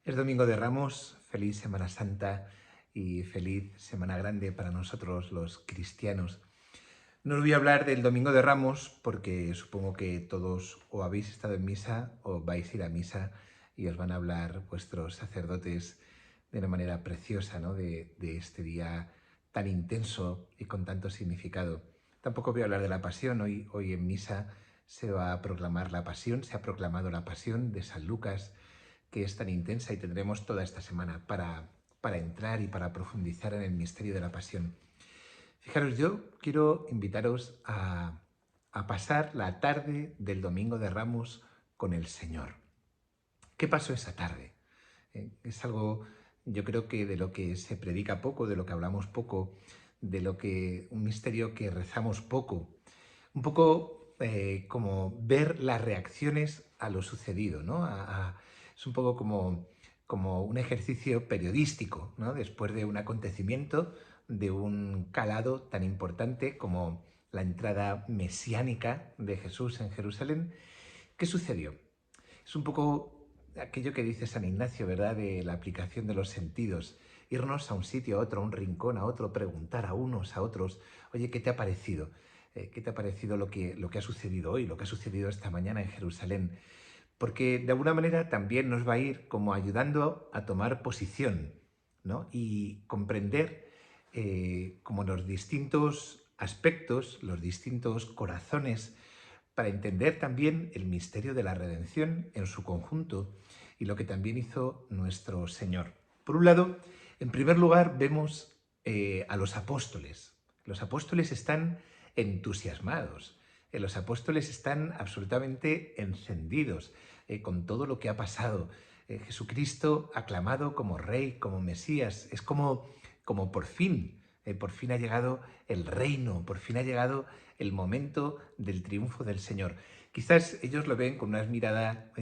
Es Domingo de Ramos, feliz Semana Santa y feliz Semana Grande para nosotros los cristianos. No os voy a hablar del Domingo de Ramos porque supongo que todos o habéis estado en misa o vais a ir a misa y os van a hablar vuestros sacerdotes de una manera preciosa, ¿no? de este día tan intenso y con tanto significado. Tampoco voy a hablar de la pasión. Hoy en misa se va a proclamar la pasión, se ha proclamado la pasión de San Lucas, que es tan intensa, y tendremos toda esta semana para entrar y para profundizar en el misterio de la pasión. Fijaros, yo quiero invitaros a pasar la tarde del Domingo de Ramos con el Señor. ¿Qué pasó esa tarde? Es algo, yo creo que de lo que se predica poco, de lo que hablamos poco, un misterio que rezamos poco. Un poco como ver las reacciones a lo sucedido, ¿no? Es un poco como un ejercicio periodístico, ¿no? Después de un acontecimiento de un calado tan importante como la entrada mesiánica de Jesús en Jerusalén. ¿Qué sucedió? Es un poco aquello que dice San Ignacio, ¿verdad?, de la aplicación de los sentidos. Irnos a un sitio, a otro, a un rincón, a otro, preguntar a unos, a otros, oye, ¿qué te ha parecido? ¿Qué te ha parecido lo que ha sucedido hoy, lo que ha sucedido esta mañana en Jerusalén? Porque de alguna manera también nos va a ir como ayudando a tomar posición, ¿no? Y comprender como los distintos aspectos, los distintos corazones, para entender también el misterio de la redención en su conjunto y lo que también hizo nuestro Señor. Por un lado, en primer lugar, vemos a los apóstoles. Los apóstoles están entusiasmados, los apóstoles están absolutamente encendidos con todo lo que ha pasado. Jesucristo aclamado como Rey, como Mesías, es como por fin ha llegado el reino, por fin ha llegado el momento del triunfo del Señor. Quizás ellos lo ven con una mirada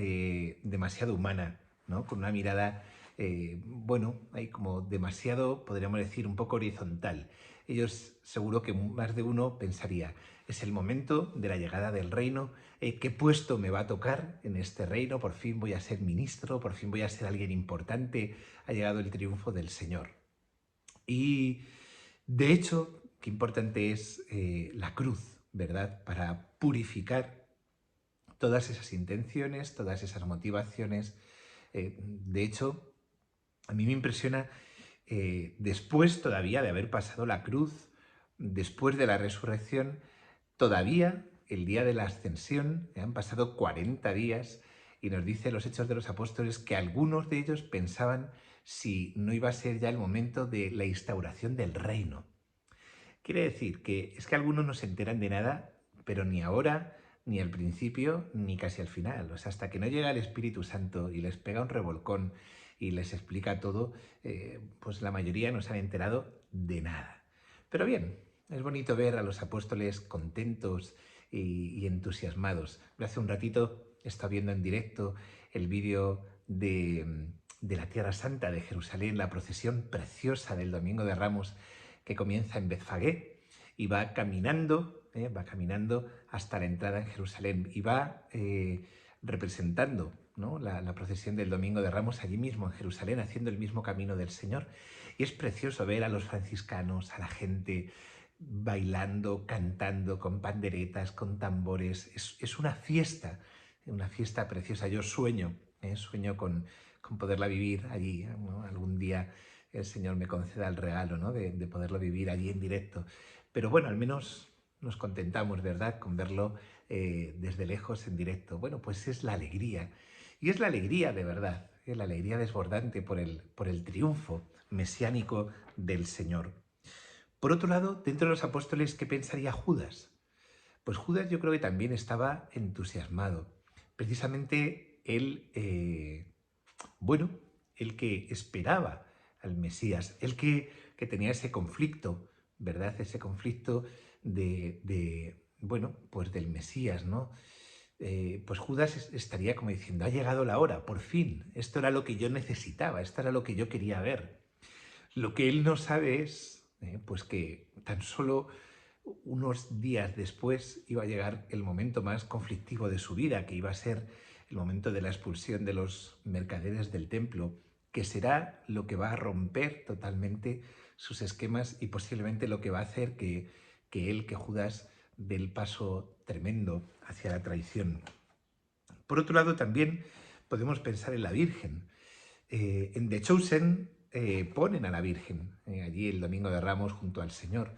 demasiado humana, ¿no? Con una mirada, hay como demasiado, podríamos decir, un poco horizontal. Ellos seguro que más de uno pensaría, es el momento de la llegada del reino, ¿qué puesto me va a tocar en este reino? Por fin voy a ser ministro, por fin voy a ser alguien importante, ha llegado el triunfo del Señor. Y de hecho, qué importante es la cruz, ¿verdad? Para purificar todas esas intenciones, todas esas motivaciones. De hecho, a mí me impresiona, después todavía de haber pasado la cruz, después de la resurrección, todavía el día de la ascensión, han pasado 40 días, y nos dice los Hechos de los Apóstoles que algunos de ellos pensaban si no iba a ser ya el momento de la instauración del reino. Quiere decir que es que algunos no se enteran de nada, pero ni ahora, ni al principio, ni casi al final. O sea, hasta que no llega el Espíritu Santo y les pega un revolcón y les explica todo, pues la mayoría no se han enterado de nada. Pero bien, es bonito ver a los apóstoles contentos y entusiasmados. Hace un ratito he estado viendo en directo el vídeo de la Tierra Santa de Jerusalén, la procesión preciosa del Domingo de Ramos, que comienza en Betfagé y va caminando hasta la entrada en Jerusalén y va representando, ¿no?, la procesión del Domingo de Ramos allí mismo en Jerusalén, haciendo el mismo camino del Señor. Y es precioso ver a los franciscanos, a la gente bailando, cantando, con panderetas, con tambores. Es una fiesta preciosa. Yo sueño con poderla vivir allí, ¿no? Algún día el Señor me conceda el regalo, ¿no?, de poderlo vivir allí en directo. Pero bueno, al menos nos contentamos, ¿verdad?, con verlo desde lejos en directo. Bueno, pues es la alegría. Y es la alegría de verdad, la alegría desbordante por el triunfo mesiánico del Señor. Por otro lado, dentro de los apóstoles, ¿qué pensaría Judas? Pues Judas yo creo que también estaba entusiasmado. Precisamente él, el que esperaba al Mesías, que tenía ese conflicto, ¿verdad? Ese conflicto pues del Mesías, ¿no? Pues Judas estaría como diciendo, ha llegado la hora, por fin, esto era lo que yo necesitaba, esto era lo que yo quería ver. Lo que él no sabe es, pues que tan solo unos días después iba a llegar el momento más conflictivo de su vida, que iba a ser el momento de la expulsión de los mercaderes del templo que será lo que va a romper totalmente sus esquemas y posiblemente lo que va a hacer que Judas, dé el paso tremendo hacia la traición. Por otro lado, también podemos pensar en la Virgen. En The Chosen ponen a la Virgen allí el Domingo de Ramos junto al Señor,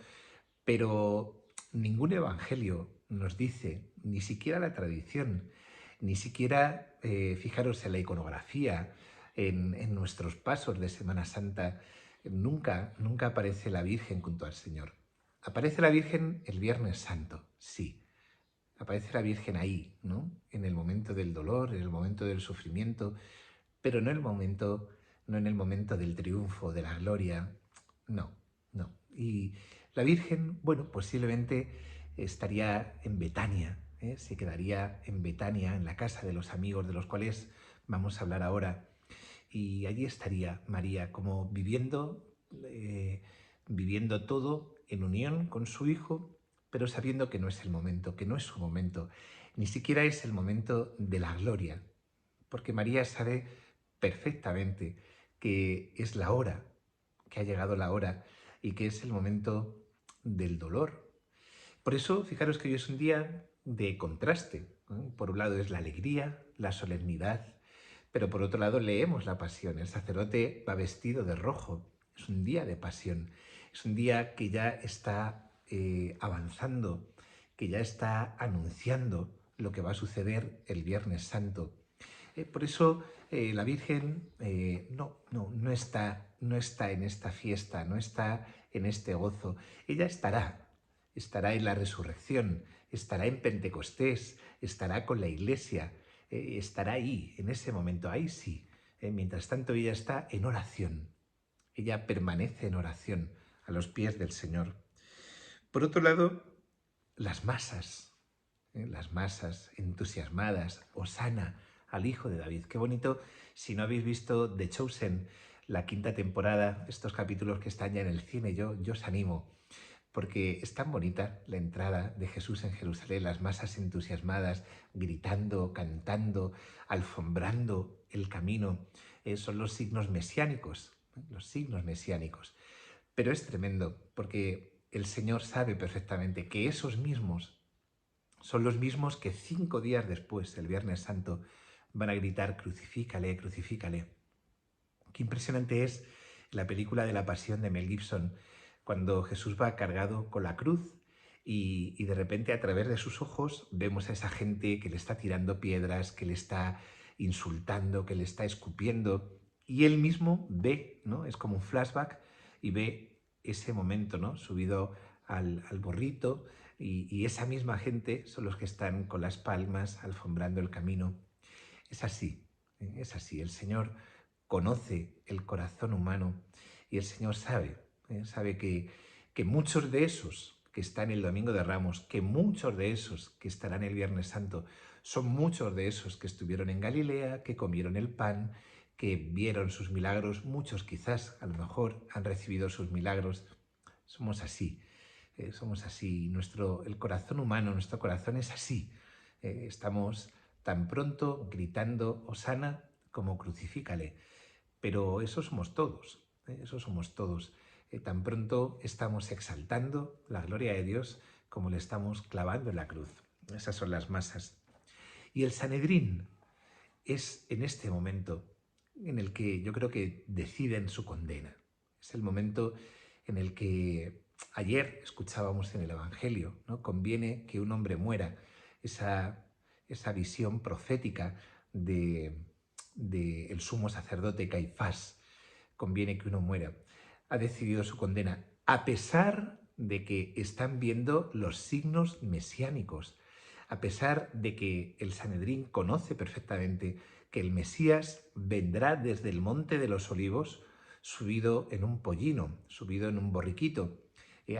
pero ningún evangelio nos dice, ni siquiera la tradición, ni siquiera, fijaros en la iconografía, en nuestros pasos de Semana Santa, nunca aparece la Virgen junto al Señor. Aparece la Virgen el Viernes Santo, sí. Aparece la Virgen ahí, ¿no? En el momento del dolor, en el momento del sufrimiento, pero no en el momento del triunfo, de la gloria. No, no. Y la Virgen, bueno, posiblemente estaría en Betania, se quedaría en Betania, en la casa de los amigos de los cuales vamos a hablar ahora. Y allí estaría María como viviendo todo en unión con su Hijo, pero sabiendo que no es el momento, que no es su momento, ni siquiera es el momento de la gloria, porque María sabe perfectamente que es la hora, que ha llegado la hora y que es el momento del dolor. Por eso, fijaros que hoy es un día de contraste, ¿no? Por un lado es la alegría, la solemnidad, pero por otro lado leemos la pasión. El sacerdote va vestido de rojo. Es un día de pasión. Es un día que ya está avanzando, que ya está anunciando lo que va a suceder el Viernes Santo. Por eso la Virgen no está en esta fiesta, no está en este gozo. Ella estará en la resurrección, estará en Pentecostés, estará con la Iglesia, estará ahí, en ese momento, ahí sí. Mientras tanto ella está en oración, ella permanece en oración a los pies del Señor. Por otro lado, las masas entusiasmadas, Hosana al Hijo de David. Qué bonito, si no habéis visto The Chosen, la 5ª temporada, estos capítulos que están ya en el cine, yo os animo, porque es tan bonita la entrada de Jesús en Jerusalén, las masas entusiasmadas, gritando, cantando, alfombrando el camino. Son los signos mesiánicos, los signos mesiánicos. Pero es tremendo, porque el Señor sabe perfectamente que esos mismos son los mismos que 5 días después, el Viernes Santo, van a gritar crucifícale, crucifícale. Qué impresionante es la película de la Pasión de Mel Gibson, cuando Jesús va cargado con la cruz y de repente a través de sus ojos vemos a esa gente que le está tirando piedras, que le está insultando, que le está escupiendo, y él mismo ve, ¿no? Es como un flashback y ve ese momento, ¿no? Subido al burrito, y esa misma gente son los que están con las palmas alfombrando el camino. Es así, es así. El Señor conoce el corazón humano y el Señor sabe que muchos de esos que están el Domingo de Ramos, que muchos de esos que estarán el Viernes Santo, son muchos de esos que estuvieron en Galilea, que comieron el pan, que vieron sus milagros. Muchos quizás, a lo mejor, han recibido sus milagros. Somos así. Somos así, el corazón humano, nuestro corazón es así. Estamos tan pronto gritando Hosana como crucifícale, pero eso somos todos, eso somos todos. Tan pronto estamos exaltando la gloria de Dios como le estamos clavando en la cruz. Esas son las masas. Y el Sanedrín es en este momento en el que yo creo que deciden su condena. Es el momento en el que ayer escuchábamos en el Evangelio, ¿no? Conviene que un hombre muera. Esa visión profética de el sumo sacerdote Caifás. Conviene que uno muera. Ha decidido su condena, a pesar de que están viendo los signos mesiánicos, a pesar de que el Sanedrín conoce perfectamente que el Mesías vendrá desde el Monte de los Olivos subido en un pollino, subido en un borriquito.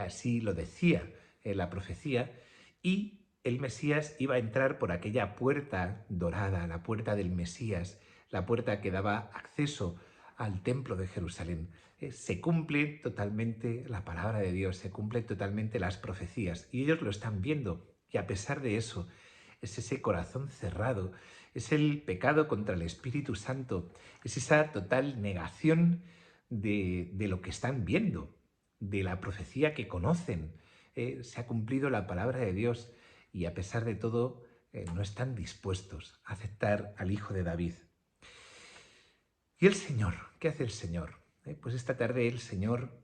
Así lo decía la profecía, y el Mesías iba a entrar por aquella puerta dorada, la puerta del Mesías, la puerta que daba acceso al templo de Jerusalén. Se cumple totalmente la palabra de Dios, se cumplen totalmente las profecías, y ellos lo están viendo, y a pesar de eso, es ese corazón cerrado, es el pecado contra el Espíritu Santo, es esa total negación de lo que están viendo, de la profecía que conocen. Se ha cumplido la palabra de Dios y a pesar de todo no están dispuestos a aceptar al Hijo de David. ¿Y el Señor? ¿Qué hace el Señor? Pues esta tarde el Señor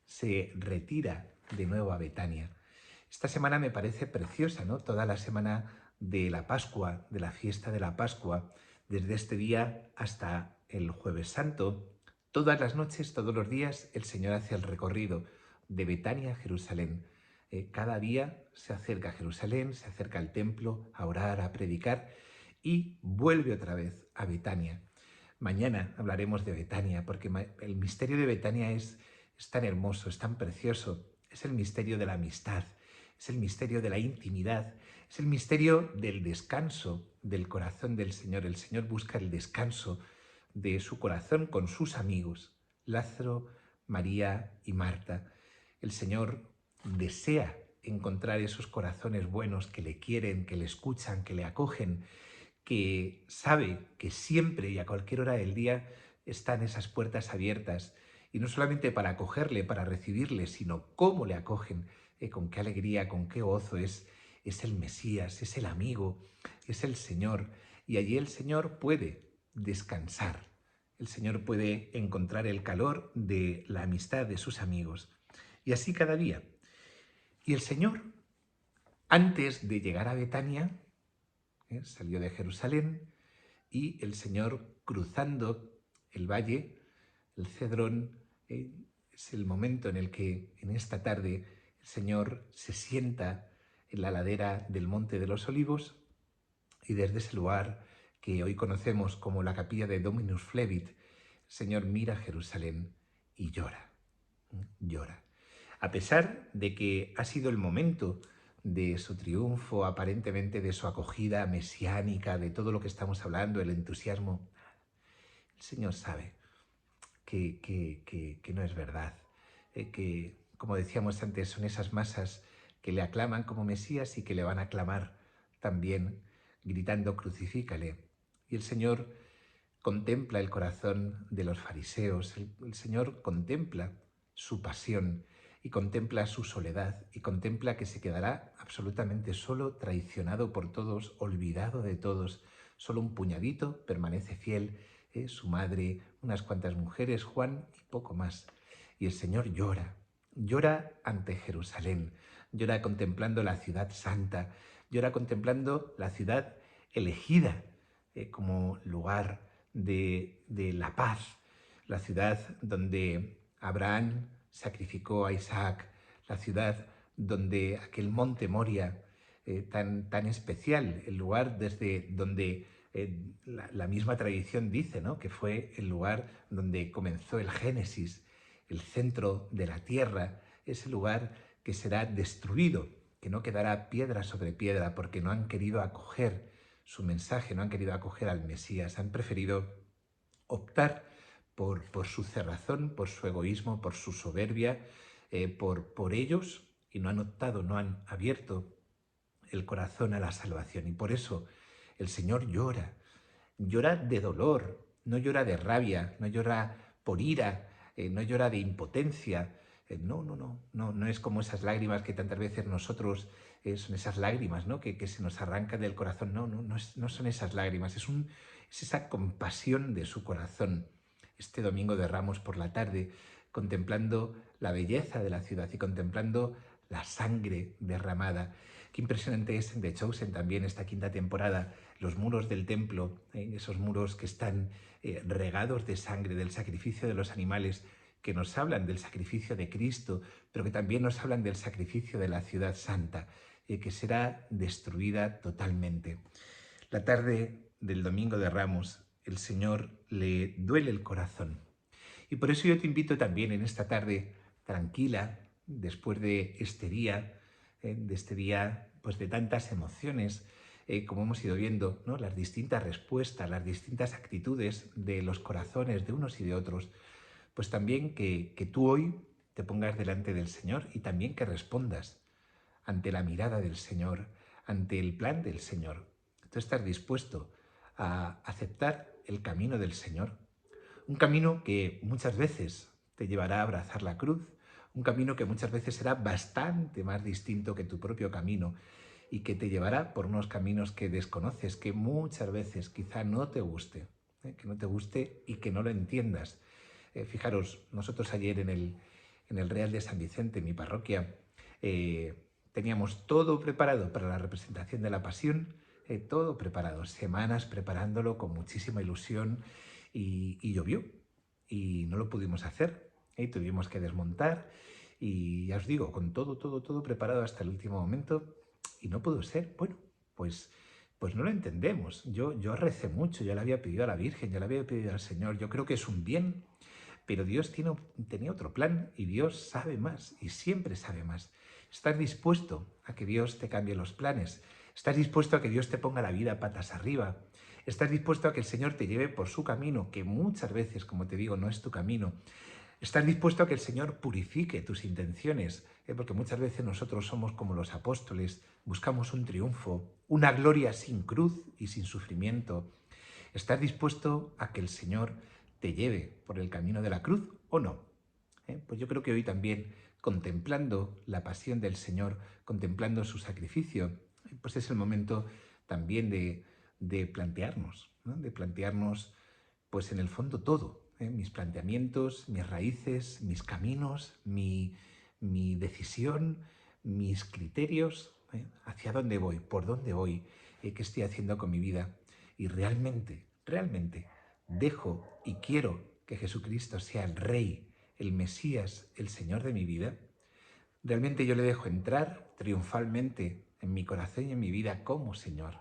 se retira de nuevo a Betania. Esta semana me parece preciosa, ¿no? Toda la semana de la Pascua, de la fiesta de la Pascua, desde este día hasta el Jueves Santo, todas las noches, todos los días, el Señor hace el recorrido de Betania a Jerusalén. Cada día se acerca a Jerusalén, se acerca al templo a orar, a predicar y vuelve otra vez a Betania. Mañana hablaremos de Betania, porque el misterio de Betania es tan hermoso, es tan precioso. Es el misterio de la amistad, es el misterio de la intimidad, es el misterio del descanso del corazón del Señor. El Señor busca el descanso de su corazón con sus amigos, Lázaro, María y Marta. El Señor desea encontrar esos corazones buenos que le quieren, que le escuchan, que le acogen, que sabe que siempre y a cualquier hora del día están esas puertas abiertas, y no solamente para acogerle, para recibirle, sino cómo le acogen, con qué alegría, con qué gozo. Es el Mesías, es el amigo, es el Señor, y allí el Señor puede descansar, el Señor puede encontrar el calor de la amistad de sus amigos, y así cada día. Y el Señor, antes de llegar a Betania, salió de Jerusalén, y el Señor, cruzando el valle, el Cedrón, es el momento en el que en esta tarde el Señor se sienta en la ladera del Monte de los Olivos, y desde ese lugar que hoy conocemos como la capilla de Dominus Flevit, el Señor mira a Jerusalén y llora, llora. A pesar de que ha sido el momento de su triunfo, aparentemente de su acogida mesiánica, de todo lo que estamos hablando, el entusiasmo, el Señor sabe que no es verdad, que, como decíamos antes, son esas masas que le aclaman como Mesías y que le van a aclamar también gritando crucifícale. Y el Señor contempla el corazón de los fariseos, el Señor contempla su pasión y contempla su soledad y contempla que se quedará absolutamente solo, traicionado por todos, olvidado de todos. Solo un puñadito permanece fiel, su madre, unas cuantas mujeres, Juan y poco más. Y el Señor llora, llora ante Jerusalén, llora contemplando la ciudad santa, llora contemplando la ciudad elegida como lugar de la paz, la ciudad donde Abraham sacrificó a Isaac, la ciudad donde aquel monte Moria tan especial, el lugar desde donde la misma tradición dice, ¿no?, que fue el lugar donde comenzó el Génesis, el centro de la tierra, ese lugar que será destruido, que no quedará piedra sobre piedra porque no han querido acoger su mensaje, no han querido acoger al Mesías, han preferido optar por su cerrazón, por su egoísmo, por su soberbia, por ellos, y no han optado, no han abierto el corazón a la salvación. Y por eso el Señor llora, llora de dolor, no llora de rabia, no llora por ira, no llora de impotencia. No es como esas lágrimas que tantas veces nosotros, son esas lágrimas, ¿no?, que se nos arrancan del corazón. No son esas lágrimas, es esa compasión de su corazón. Este domingo de Ramos por la tarde, contemplando la belleza de la ciudad y contemplando la sangre derramada. Qué impresionante es en The Chosen también esta quinta temporada, los muros del templo, esos muros que están regados de sangre, del sacrificio de los animales, que nos hablan del sacrificio de Cristo, pero que también nos hablan del sacrificio de la ciudad santa, que será destruida totalmente. La tarde del Domingo de Ramos, el Señor le duele el corazón. Y por eso yo te invito también en esta tarde tranquila, después de este día, pues de tantas emociones, como hemos ido viendo, ¿no?, las distintas respuestas, las distintas actitudes de los corazones de unos y de otros, pues también que tú hoy te pongas delante del Señor y también que respondas ante la mirada del Señor, ante el plan del Señor. Tú estás dispuesto a aceptar el camino del Señor. Un camino que muchas veces te llevará a abrazar la cruz, un camino que muchas veces será bastante más distinto que tu propio camino y que te llevará por unos caminos que desconoces, que muchas veces quizá no te guste, que no te guste y que no lo entiendas. Fijaros, nosotros ayer en el Real de San Vicente, mi parroquia, teníamos todo preparado para la representación de la Pasión, todo preparado, semanas preparándolo con muchísima ilusión y llovió y no lo pudimos hacer. Tuvimos que desmontar y ya os digo, con todo preparado hasta el último momento y no pudo ser. Bueno, pues no lo entendemos. Yo recé mucho, yo le había pedido a la Virgen, yo le había pedido al Señor, yo creo que es un bien, pero Dios tenía otro plan y Dios sabe más y siempre sabe más. ¿Estás dispuesto a que Dios te cambie los planes? ¿Estás dispuesto a que Dios te ponga la vida patas arriba? ¿Estás dispuesto a que el Señor te lleve por su camino, que muchas veces, como te digo, no es tu camino? ¿Estás dispuesto a que el Señor purifique tus intenciones? Porque muchas veces nosotros somos como los apóstoles, buscamos un triunfo, una gloria sin cruz y sin sufrimiento. ¿Estás dispuesto a que el Señor te lleve por el camino de la cruz o no? Pues yo creo que hoy también, contemplando la pasión del Señor, contemplando su sacrificio, pues es el momento también de plantearnos, ¿no? De plantearnos, pues en el fondo todo, mis planteamientos, mis raíces, mis caminos, mi decisión, mis criterios, hacia dónde voy, por dónde voy, qué estoy haciendo con mi vida. Y realmente dejo y quiero que Jesucristo sea el Rey, el Mesías, el Señor de mi vida. Realmente yo le dejo entrar triunfalmente en mi corazón y en mi vida como Señor.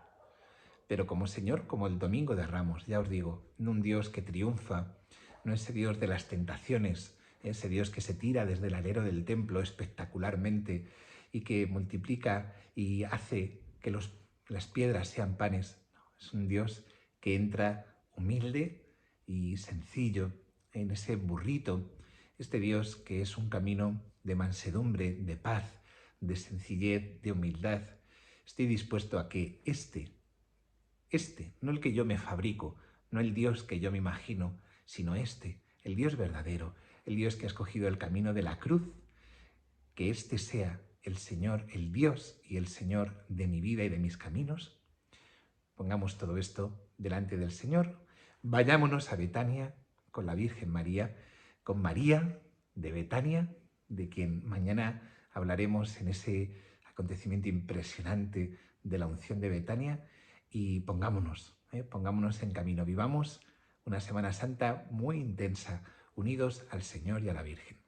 Pero como Señor, como el Domingo de Ramos, ya os digo, no un Dios que triunfa, no ese Dios de las tentaciones, ese Dios que se tira desde el alero del templo espectacularmente y que multiplica y hace que las piedras sean panes. No, es un Dios que entra humilde y sencillo en ese burrito, este Dios que es un camino de mansedumbre, de paz, de sencillez, de humildad. Estoy dispuesto a que no el que yo me fabrico, no el Dios que yo me imagino, sino el Dios verdadero, el Dios que ha escogido el camino de la cruz, que este sea el Señor, el Dios y el Señor de mi vida y de mis caminos. Pongamos todo esto delante del Señor, vayámonos a Betania con la Virgen María, con María de Betania, de quien mañana hablaremos en ese acontecimiento impresionante de la unción de Betania, y pongámonos en camino, vivamos una Semana Santa muy intensa, unidos al Señor y a la Virgen.